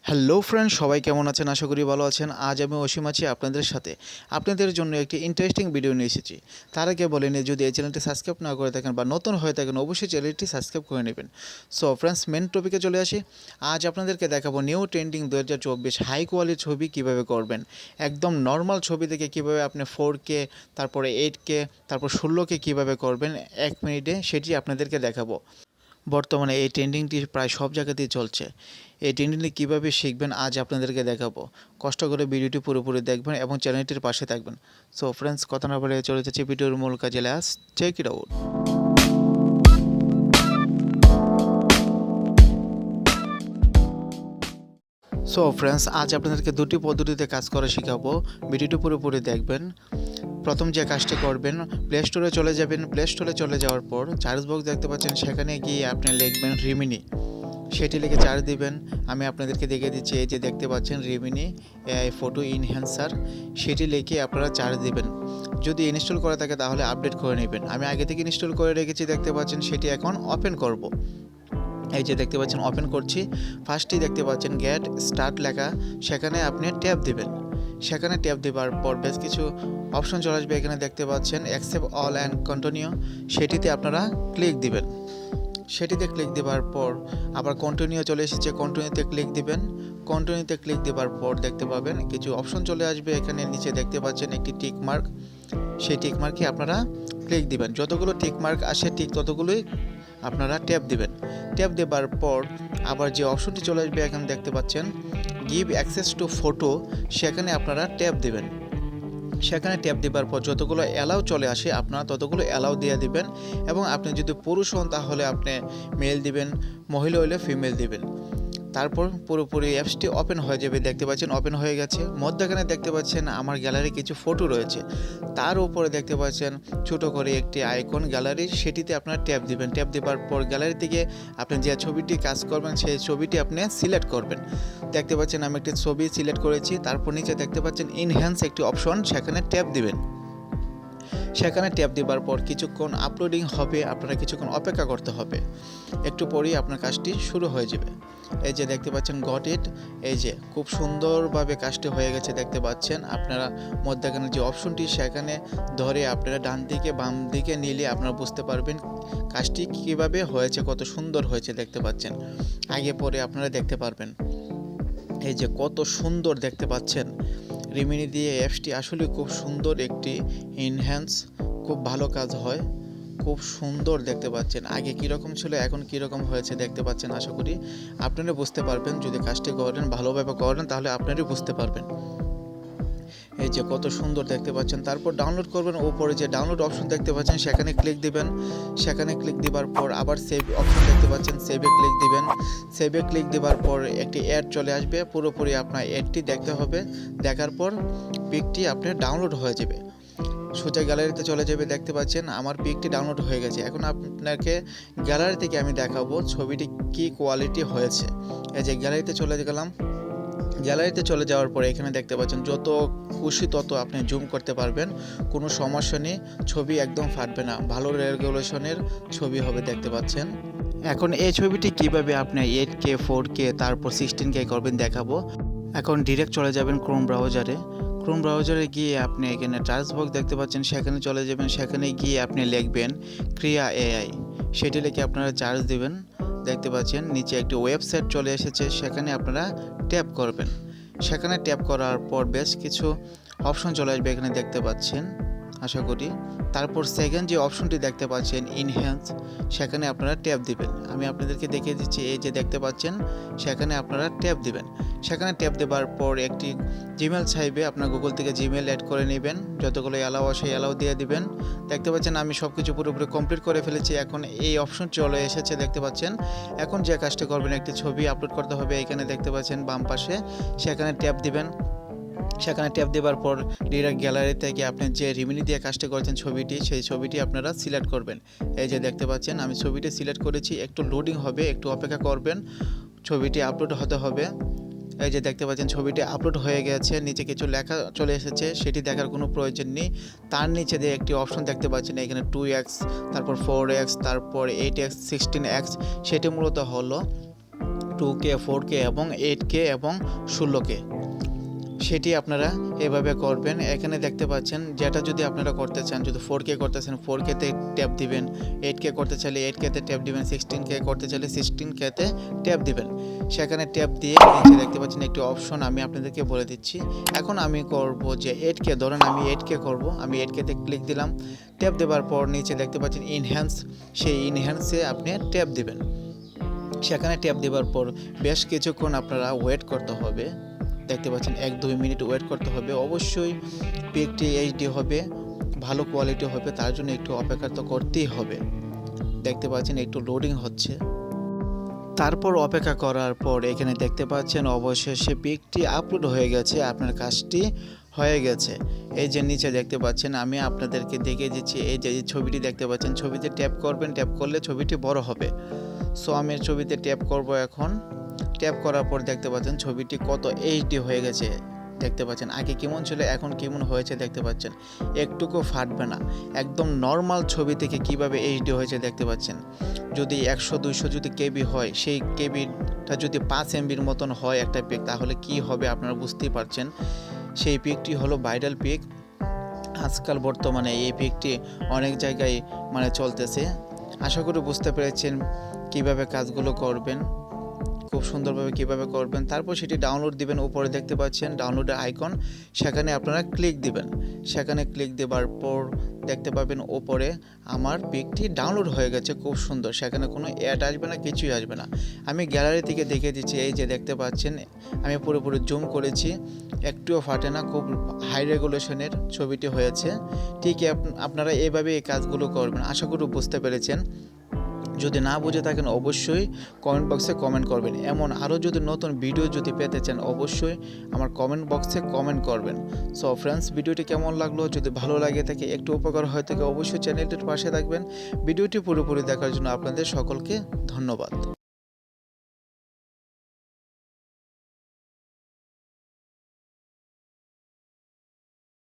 Hello friend, সবাই কেমন আছেন? আশা করি ভালো আছেন। আজ আমি অসীম আছি আপনাদের সাথে। আপনাদের জন্য একটি ইন্টারেস্টিং ভিডিও নিয়ে এসেছি। তার আগে বলে নিই, যদি এই চ্যানেলটি সাবস্ক্রাইব না করে থাকেন বা নতুন হয়ে থাকেন, অবশ্যই চ্যানেলটি সাবস্ক্রাইব করে নেবেন। সো ফ্রেন্ডস, মেন টপিকে চলে আসি। আজ আপনাদেরকে দেখাবো নিউ ট্রেন্ডিং 2024 হাই কোয়ালিটির ছবি কীভাবে করবেন। একদম নর্মাল ছবি থেকে কীভাবে আপনি 4K, তারপরে 8K, তারপর 16K কীভাবে করবেন 1 মিনিটে, সেটি আপনাদেরকে দেখাবো। বর্তমানে এই ট্রেন্ডিংটি প্রায় সব জায়গাতেই চলছে। এই ট্রেন্ডিংটি কীভাবে শিখবেন আজ আপনাদেরকে দেখাবো। কষ্ট করে ভিডিওটি পুরোপুরি দেখবেন এবং চ্যানেলটির পাশে থাকবেন। সো ফ্রেন্ডস, কথা না বলে চলে যাচ্ছে ভিডিওর মূল কাজে। Let's check it out. So friends, আজ আপনাদেরকে দুটি পদ্ধতিতে কাজ করা শেখাবো। ভিডিওটি পুরোপুরি দেখবেন। প্রথম যে কাজটি করবেন, প্লে স্টোরে চলে যাবেন। প্লে স্টোরে চলে যাওয়ার পর সার্চ বক্স দেখতে পাচ্ছেন, সেখানে গিয়ে আপনি লিখবেন রিমিনি। সেটি লিখে চার্জ দিবেন। আমি আপনাদেরকে দেখিয়ে দিচ্ছি, এই যে দেখতে পাচ্ছেন রিমিনি এআই ফটো ইনহ্যান্সার, সেটি লিখে আপনারা চার্জ দিবেন। যদি ইনস্টল করা থাকে তাহলে আপডেট করে নেবেন। আমি আগে থেকে ইনস্টল করে রেখেছি, দেখতে পাচ্ছেন। সেটি এখন ওপেন করব। এই যে দেখতে পাচ্ছেন ওপেন করছি। ফার্স্টেই দেখতে পাচ্ছেন গেট স্টার্ট লেখা, সেখানে আপনি ট্যাপ দিবেন। সেখানে ট্যাপ দেওয়ার পর বেশ কিছু অপশন চলে আসবে। এখানে দেখতে পাচ্ছেন অ্যাকসেপ্ট অল অ্যান্ড কন্টিনিউ, সেটিতে আপনারা ক্লিক দিবেন। সেটিতে ক্লিক দেওয়ার পর আবার কন্টিনিউ চলে এসেছে, কন্টিনিউতে ক্লিক দিবেন। কন্টিনিউতে ক্লিক দেওয়ার পর দেখতে পাবেন কিছু অপশন চলে আসবে। এখানে নিচে দেখতে পাচ্ছেন একটি টিক মার্ক, সেই টিক মার্কে আপনারা ক্লিক দিবেন। যতগুলো টিক মার্ক আসে ঠিক ততগুলোই আপনারা ট্যাপ দিবেন। ট্যাপ দেওয়ার পর আবার যে অপশনটি চলে আসবে, এখানে দেখতে পাচ্ছেন গিভ অ্যাক্সেস টু ফটো, সেখানে আপনারা ট্যাপ দিবেন। সেখানে ট্যাপ দেওয়ার পর যতগুলো অ্যালাউ চলে আসে আপনারা ততগুলো অ্যালাউ দিয়ে দিবেন। এবং আপনি যদি পুরুষ হন তাহলে আপনি মেল দিবেন, মহিলা হলে ফিমেল দিবেন। তারপর পুরোপুরি অ্যাপসটি ওপেন হয়ে যাবে। দেখতে পাচ্ছেন ওপেন হয়ে গেছে। মধ্যখানে দেখতে পাচ্ছেন আমার গ্যালারি কিছু ফটো রয়েছে। তার উপরে দেখতে পাচ্ছেন ছোট করে একটি আইকন গ্যালারির, সেটিতে আপনারা ট্যাপ দিবেন। ট্যাপ দেওয়ার পর গ্যালারি থেকে আপনি যে ছবিটি কাজ করবেন সেই ছবিটি আপনি সিলেক্ট করবেন। দেখতে পাচ্ছেন আমি একটি ছবি সিলেক্ট করেছি। তারপর নিচে দেখতে পাচ্ছেন ইনহ্যান্স একটি অপশন, সেখানে ট্যাপ দিবেন। সেখানে ট্যাপ দেওয়ার পর কিছুক্ষণ আপলোডিং হবে, আপনারা কিছুক্ষণ অপেক্ষা করতে হবে। একটু পরেই আপনার কাজটি শুরু হয়ে যাবে। এই যে দেখতে পাচ্ছেন গট ইট, এই যে খুব সুন্দরভাবে কাজটি হয়ে গেছে। দেখতে পাচ্ছেন আপনারা মধ্যখানে যে অপশনটি, সেখানে ধরে আপনারা ডান দিকে বাম দিকে নিলে আপনারা বুঝতে পারবেন কাজটি কীভাবে হয়েছে, কত সুন্দর হয়েছে। দেখতে পাচ্ছেন আগে পরে আপনারা দেখতে পারবেন। এই যে কত সুন্দর দেখতে পাচ্ছেন। রিমিনি দিয়ে অ্যাপসটি আসলে খুব সুন্দর একটি ইনহ্যান্স, খুব ভালো কাজ হয়। খুব সুন্দর দেখতে পাচ্ছেন। আগে কীরকম ছিল এখন কীরকম হয়েছে দেখতে পাচ্ছেন। আশা করি আপনারা বুঝতে পারবেন। যদি কাজটি করেন, ভালোভাবে করেন, তাহলে আপনারাই বুঝতে পারবেন। এই যে কত সুন্দর দেখতে পাচ্ছেন। তারপর ডাউনলোড করবেন। উপরে যে ডাউনলোড অপশন দেখতে পাচ্ছেন, সেখানে ক্লিক দিবেন। সেখানে ক্লিক দেওয়ার পর আবার সেভ অপশন দেখতে পাচ্ছেন, সেভে ক্লিক দিবেন। সেভে ক্লিক দেওয়ার পর একটি অ্যাড চলে আসবে। পুরোপুরি আপনার অ্যাডটি দেখতে হবে। দেখার পর পিকটি আপনার ডাউনলোড হয়ে যাবে। সোজা গ্যালারিতে চলে যাবে। দেখতে পাচ্ছেন আমার পিকটি ডাউনলোড হয়ে গেছে। এখন আপনাকে গ্যালারি থেকে আমি দেখাবো ছবিটি কি কোয়ালিটি হয়েছে। এই যে গ্যালারিতে চলে গেলাম। গ্যালারিতে চলে যাওয়ার পরে এখানে দেখতে পাচ্ছেন যত খুশি তত আপনি জুম করতে পারবেন, কোনো সমস্যা নেই। ছবি একদম ফাটবে না, ভালো রেজুলেশনের ছবি হবে। দেখতে পাচ্ছেন। এখন এই ছবিটি কিভাবে আপনি 8K, 4K, তারপর 16K করবেন দেখাবো। এখন ডিরেক্ট চলে যাবেন ক্রোম ব্রাউজারে। ক্রোম ব্রাউজারে গিয়ে আপনি এখানে সার্চ বক্স দেখতে পাচ্ছেন, সেখানে চলে যাবেন। সেখানে গিয়ে আপনি লিখবেন ক্রিয়া এআই, সেটি লিখে আপনারা চার্জ দিবেন। দেখতে পাচ্ছেন নিচে একটি ওয়েবসাইট চলে এসেছে, সেখানে আপনারা ট্যাপ করবেন। সেখানে ট্যাপ করার পর বেশ কিছু অপশন চলে আসবে, এখানে দেখতে পাচ্ছেন আশা করি। তারপর সেকেন্ড যে অপশনটি দেখতে পাচ্ছেন ইনহ্যান্স, সেখানে আপনারা ট্যাপ দিবেন। আমি আপনাদেরকে দেখিয়ে দিচ্ছি, এই যে দেখতে পাচ্ছেন, সেখানে আপনারা ট্যাপ দিবেন। সেখানে ট্যাপ দেওয়ার পর একটি জিমেল চাইবে, আপনার গুগল থেকে জিমেল অ্যাড করে নেবেন। যতগুলো অ্যালাউ আসে অ্যালাউ দিয়ে দিবেন। দেখতে পাচ্ছেন আমি সব কিছু পুরোপুরি কমপ্লিট করে ফেলেছি। এখন এই অপশন চলে এসেছে, দেখতে পাচ্ছেন। এখন যে কাজটা করবেন, একটি ছবি আপলোড করতে হবে। এখানে দেখতে পাচ্ছেন বাম পাশে, সেখানে ট্যাপ দিবেন। সেখানে ট্যাপ দেওয়ার পর ডিরেক্ট গ্যালারি থেকে আপনি যে রিমিনি দিয়ে কাজটা করেছেন ছবিটি, সেই ছবিটি আপনারা সিলেক্ট করবেন। এই যে দেখতে পাচ্ছেন আমি ছবিটি সিলেক্ট করেছি। একটু লোডিং হবে, একটু অপেক্ষা করবেন। ছবিটি আপলোড হতে হবে। এই যে দেখতে পাচ্ছেন ছবিটি আপলোড হয়ে গেছে। নিচে কিছু লেখা চলে এসেছে, সেটি দেখার কোনো প্রয়োজন নেই। তার নিচে দিয়ে একটি অপশন দেখতে পাচ্ছেন, এখানে 2x, তারপর 4x, তারপর 8x, 16x, সেটি মূলত হলো 2K 4K এবং 8K এবং 16K, সেটি আপনারা এভাবে করবেন। এখানে দেখতে পাচ্ছেন যেটা যদি আপনারা করতে চান, যদি 4K করতে চান 4K তে ট্যাপ দিবেন, 8K করতে চাইলে 8K তে ট্যাপ দিবেন, 16K করতে চাইলে 16K তে ট্যাপ দিবেন। সেখানে ট্যাপ দিয়ে নিচে দেখতে পাচ্ছেন একটি অপশন, আমি আপনাদেরকে বলে দিচ্ছি। এখন আমি করব যে 8K, ধরেন আমি 8K করব, আমি 8K তে ক্লিক দিলাম। ট্যাপ দেওয়ার পর নিচে দেখতে পাচ্ছেন ইনহ্যান্স, সেই ইনহ্যান্সে আপনি ট্যাপ দিবেন। সেখানে ট্যাপ দেওয়ার পর বেশ কিছুক্ষণ আপনারা ওয়েট করতে হবে। দেখতে পাচ্ছেন 1-2 মিনিট ওয়েট করতে হবে। অবশ্যই পিকটি এইচডি হবে, ভালো কোয়ালিটি হবে, তার জন্য একটু অপেক্ষা তো করতেই হবে। দেখতে পাচ্ছেন একটু লোডিং হচ্ছে। তারপর অপেক্ষা করার পর এখানে দেখতে পাচ্ছেন অবশেষে পিকটি আপলোড হয়ে গেছে, আপনার কাজটি হয়ে গেছে। এই যে নিচে দেখতে পাচ্ছেন, আমি আপনাদেরকে দেখিয়ে দিচ্ছি। এই যে ছবিটি দেখতে পাচ্ছেন, ছবিতে ট্যাপ করবেন, ট্যাপ করলে ছবিটি বড় হবে। সো আমি ছবিতে ট্যাপ করব এখন। ট্যাপ করার পর দেখতে পাচ্ছেন ছবিটি কত এইচডি হয়ে গেছে। দেখতে পাচ্ছেন আগে কেমন ছিল, এখন কেমন হয়েছে দেখতে পাচ্ছেন। একটুকু ফাটবে না, একদম নর্মাল ছবি থেকে কিভাবে এইচডি হয়েছে দেখতে পাচ্ছেন। যদি 100-200 যদি কেবি হয়, সেই কেবিটা যদি 5 MBর মতন হয় একটা পিক, তাহলে কি হবে আপনারা বুঝতেই পারছেন। সেই পিকটি হলো ভাইরাল পিক। আজকাল বর্তমানে এই পিকটি অনেক জায়গায় চলতেছে। আশা করি বুঝতে পেরেছেন কিভাবে কাজগুলো করবেন, খুব সুন্দরভাবে কিভাবে করবেন। তারপর সেটি ডাউনলোড দিবেন। উপরে দেখতে পাচ্ছেন ডাউনলোডের আইকন, সেখানে আপনারা ক্লিক দিবেন। সেখানে ক্লিক দেওয়ার পর দেখতে পাবেন উপরে আমার পিকটি ডাউনলোড হয়ে গেছে, খুব সুন্দর। সেখানে কোনো অ্যাড আসবে না, কিছুই আসবে না। আমি গ্যালারি থেকে দেখে দিচ্ছি। এই যে দেখতে পাচ্ছেন আমি পুরোপুরি জুম করেছি, একটুও ফাটে না, খুব হাই রেগুলেশনের ছবিটি হয়েছে। ঠিক আপনারা এভাবে এই কাজগুলো করবেন। আশা করি বুঝতে পেরেছেন। যদি না বুঝে থাকেন অবশ্যই কমেন্ট বক্সে কমেন্ট করবেন। এমন আরও যদি নতুন ভিডিও যদি পেতে চান অবশ্যই আমার কমেন্ট বক্সে কমেন্ট করবেন। সো ফ্রেন্ডস, ভিডিওটি কেমন লাগলো, যদি ভালো লাগে থাকে, একটু উপকার হয়ে থাকে, অবশ্যই চ্যানেলটির পাশে থাকবেন। ভিডিওটি পুরোপুরি দেখার জন্য আপনাদের সকলকে ধন্যবাদ।